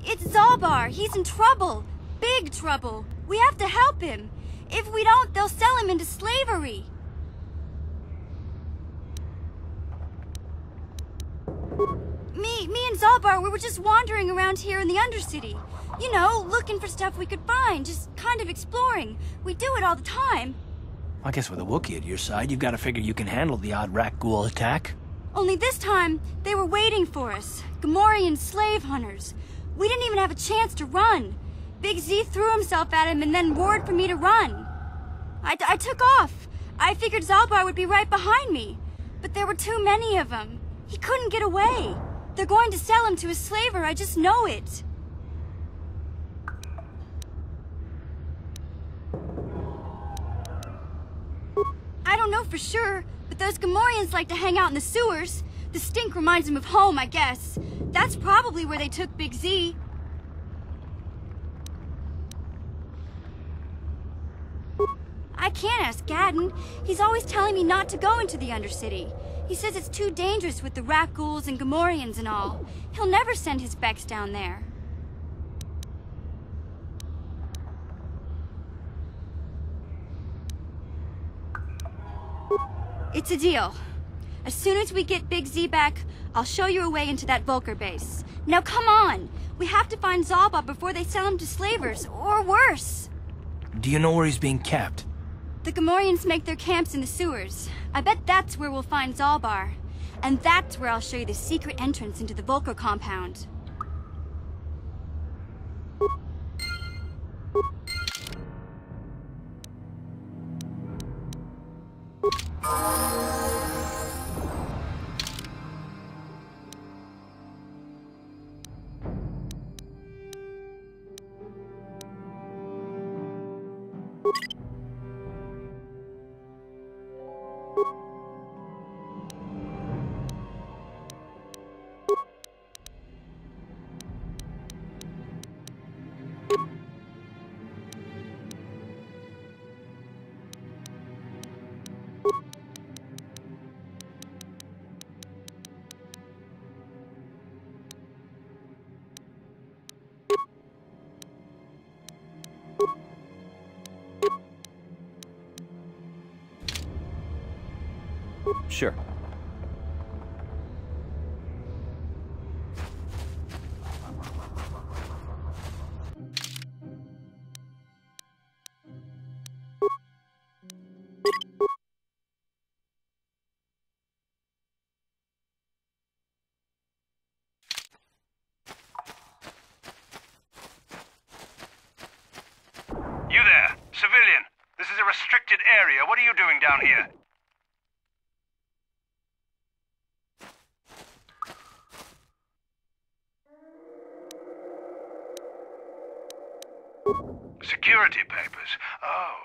It's Zalbar. He's in trouble. Big trouble. We have to help him. If we don't, they'll sell him into slavery. Me and Zalbar, we were just wandering around here in the Undercity. You know, looking for stuff we could find, just kind of exploring. We do it all the time. I guess with a Wookiee at your side, you've got to figure you can handle the odd Rakghoul attack. Only this time, they were waiting for us. Gamorrean slave hunters. We didn't even have a chance to run. Big Z threw himself at him and then roared for me to run. I took off. I figured Zalbar would be right behind me. But there were too many of them. He couldn't get away. They're going to sell him to a slaver, I just know it. I don't know for sure, but those Gamorreans like to hang out in the sewers. The stink reminds them of home, I guess. That's probably where they took Big Z. I can't ask Gadden. He's always telling me not to go into the Undercity. He says it's too dangerous with the Rakghouls and Gamorreans and all. He'll never send his Beks down there. It's a deal. As soon as we get Big Z back, I'll show you a way into that Vulkar base. Now come on! We have to find Zalbar before they sell him to slavers, or worse. Do you know where he's being kept? The Gamorreans make their camps in the sewers. I bet that's where we'll find Zalbar. And that's where I'll show you the secret entrance into the Vulkar compound. Sure. You there, civilian. This is a restricted area. What are you doing down here? Security papers. Oh,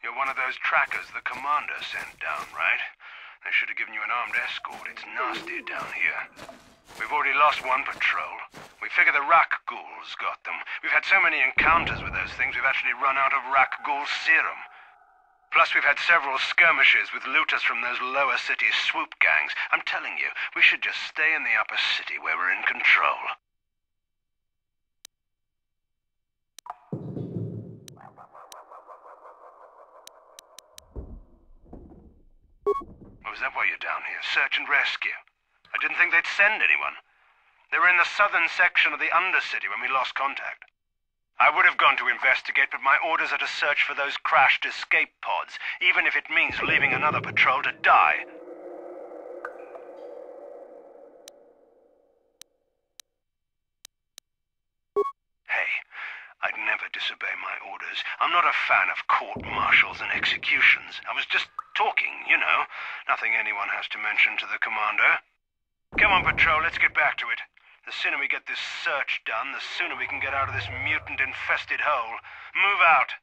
you're one of those trackers the commander sent down, right? They should have given you an armed escort. It's nasty down here. We've already lost one patrol. We figure the Rakghouls got them. We've had so many encounters with those things, we've actually run out of Rakghoul serum. Plus, we've had several skirmishes with looters from those lower city swoop gangs. I'm telling you, we should just stay in the upper city where we're in control. Oh, is that why you're down here? Search and rescue? I didn't think they'd send anyone. They were in the southern section of the Undercity when we lost contact. I would have gone to investigate, but my orders are to search for those crashed escape pods, even if it means leaving another patrol to die. Hey, I'd never disobey my orders. I'm not a fan of court-martials and executions. I was just talking, you know. Nothing anyone has to mention to the commander. Come on, patrol, let's get back to it. The sooner we get this search done, the sooner we can get out of this mutant-infested hole. Move out!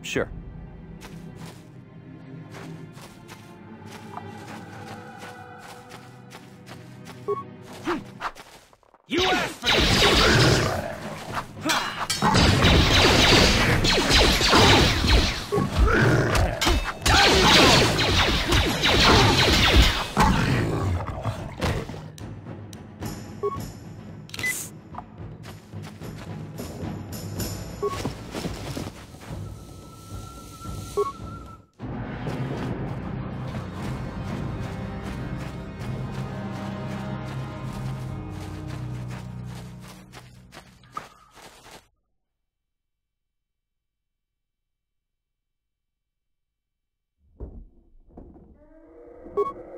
Sure. You asked for this!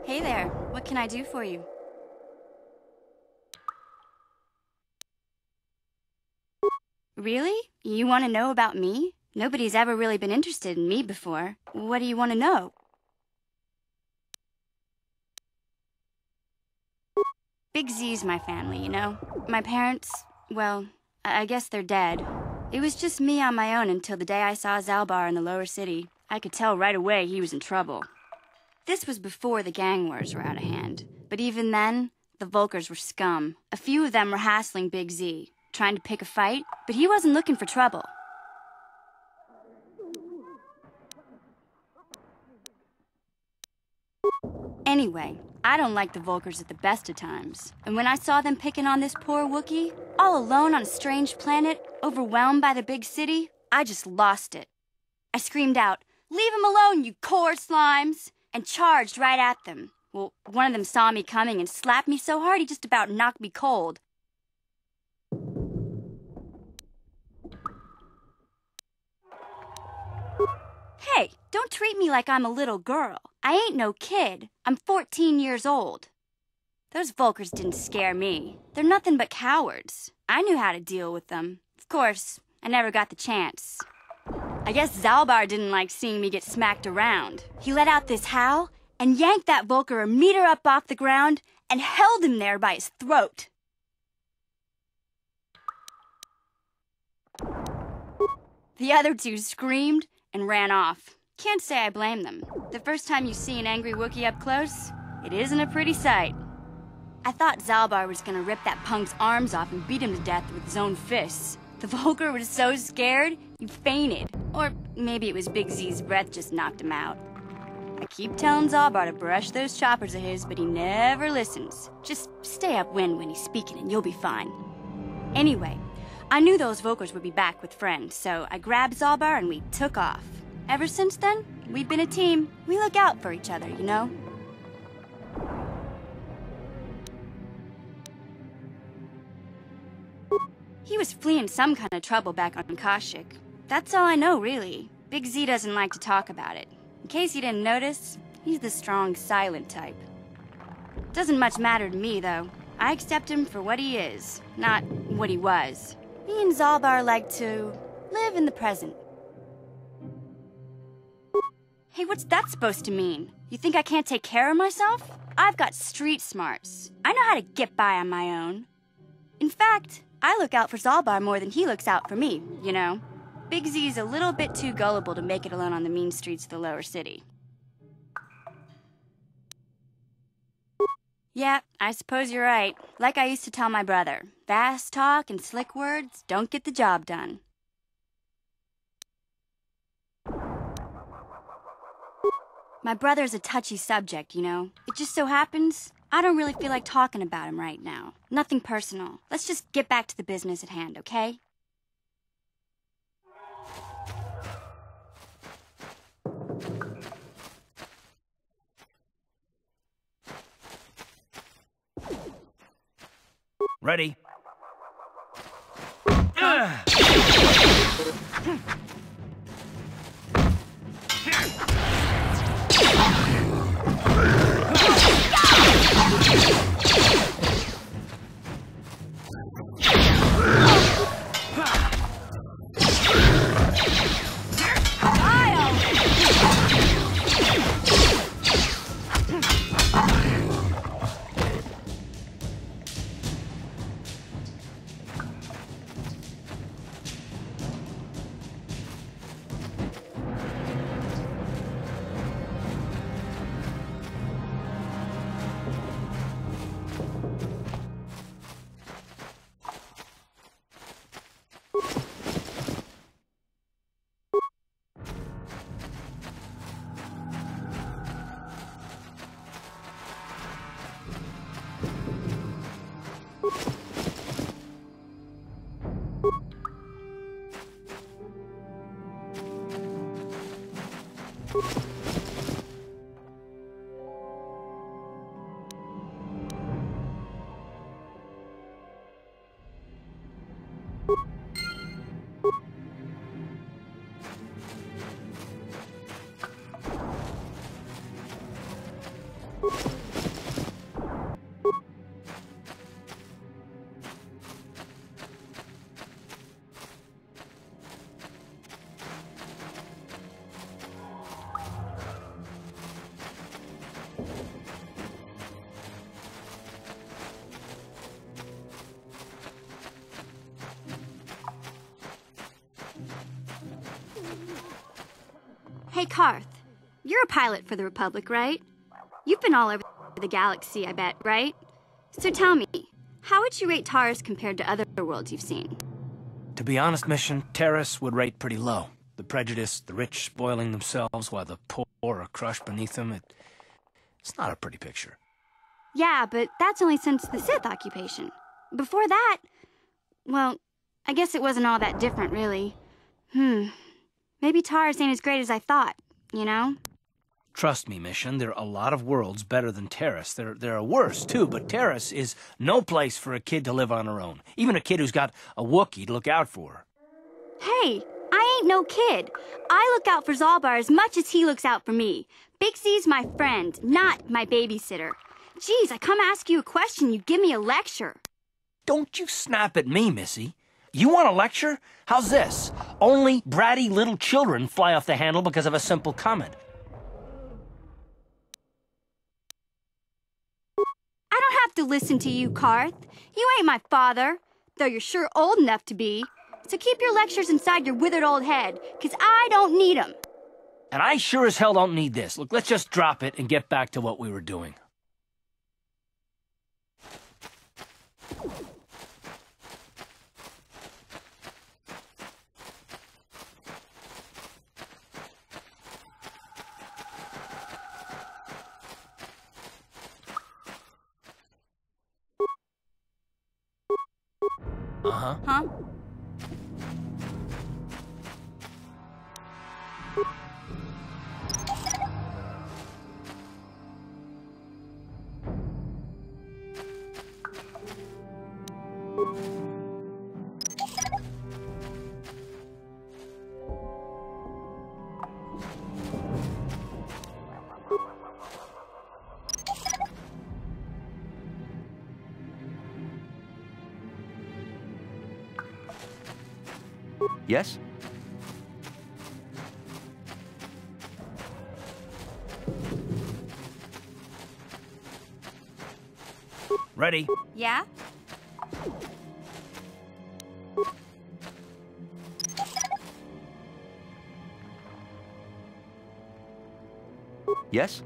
Hey there, what can I do for you? Really? You want to know about me? Nobody's ever really been interested in me before. What do you want to know? Big Z's my family, you know? My parents, well, I guess they're dead. It was just me on my own until the day I saw Zalbar in the lower city. I could tell right away he was in trouble. This was before the gang wars were out of hand. But even then, the Volkers were scum. A few of them were hassling Big Z, trying to pick a fight, but he wasn't looking for trouble. Anyway, I don't like the Volkers at the best of times. And when I saw them picking on this poor Wookiee, all alone on a strange planet, overwhelmed by the big city, I just lost it. I screamed out, "Leave him alone, you core slimes!" and charged right at them. Well, one of them saw me coming and slapped me so hard he just about knocked me cold. Hey, don't treat me like I'm a little girl. I ain't no kid. I'm 14 years old. Those Volkers didn't scare me. They're nothing but cowards. I knew how to deal with them. Of course, I never got the chance. I guess Zalbar didn't like seeing me get smacked around. He let out this howl and yanked that Volker a meter up off the ground and held him there by his throat. The other two screamed and ran off. Can't say I blame them. The first time you see an angry Wookiee up close, it isn't a pretty sight. I thought Zalbar was gonna rip that punk's arms off and beat him to death with his own fists. The Volker was so scared, he fainted. Or maybe it was Big Z's breath just knocked him out. I keep telling Zalbar to brush those choppers of his, but he never listens. Just stay upwind when he's speaking and you'll be fine. Anyway, I knew those Volkers would be back with friends, so I grabbed Zalbar and we took off. Ever since then, we've been a team. We look out for each other, you know? He was fleeing some kind of trouble back on Kashyyyk. That's all I know, really. Big Z doesn't like to talk about it. In case you didn't notice, he's the strong, silent type. Doesn't much matter to me, though. I accept him for what he is, not what he was. Me and Zalbar like to live in the present. Hey, what's that supposed to mean? You think I can't take care of myself? I've got street smarts. I know how to get by on my own. In fact, I look out for Zalbar more than he looks out for me, you know? Big Z's a little bit too gullible to make it alone on the mean streets of the lower city. Yeah, I suppose you're right. Like I used to tell my brother, fast talk and slick words don't get the job done. My brother's a touchy subject, you know? It just so happens I don't really feel like talking about him right now. Nothing personal. Let's just get back to the business at hand, okay? Ready? Hey, Karth. You're a pilot for the Republic, right? You've been all over the galaxy, I bet, right? So tell me, how would you rate Taris compared to other worlds you've seen? To be honest, Mission, Taris would rate pretty low. The prejudice, the rich spoiling themselves while the poor are crushed beneath them, it's not a pretty picture. Yeah, but that's only since the Sith occupation. Before that, well, I guess it wasn't all that different, really. Maybe Taris ain't as great as I thought, you know? Trust me, Mission, there are a lot of worlds better than Taris. There are worse, too, but Taris is no place for a kid to live on her own. Even a kid who's got a Wookiee to look out for her. Hey, I ain't no kid. I look out for Zalbar as much as he looks out for me. Big Z's my friend, not my babysitter. Geez, I come ask you a question, you give me a lecture. Don't you snap at me, Missy. You want a lecture? How's this? Only bratty little children fly off the handle because of a simple comment. I don't have to listen to you, Karth. You ain't my father, though you're sure old enough to be. So keep your lectures inside your withered old head, 'cause I don't need 'em. And I sure as hell don't need this. Look, let's just drop it and get back to what we were doing. Huh? Yes? Ready? Yeah? Yes?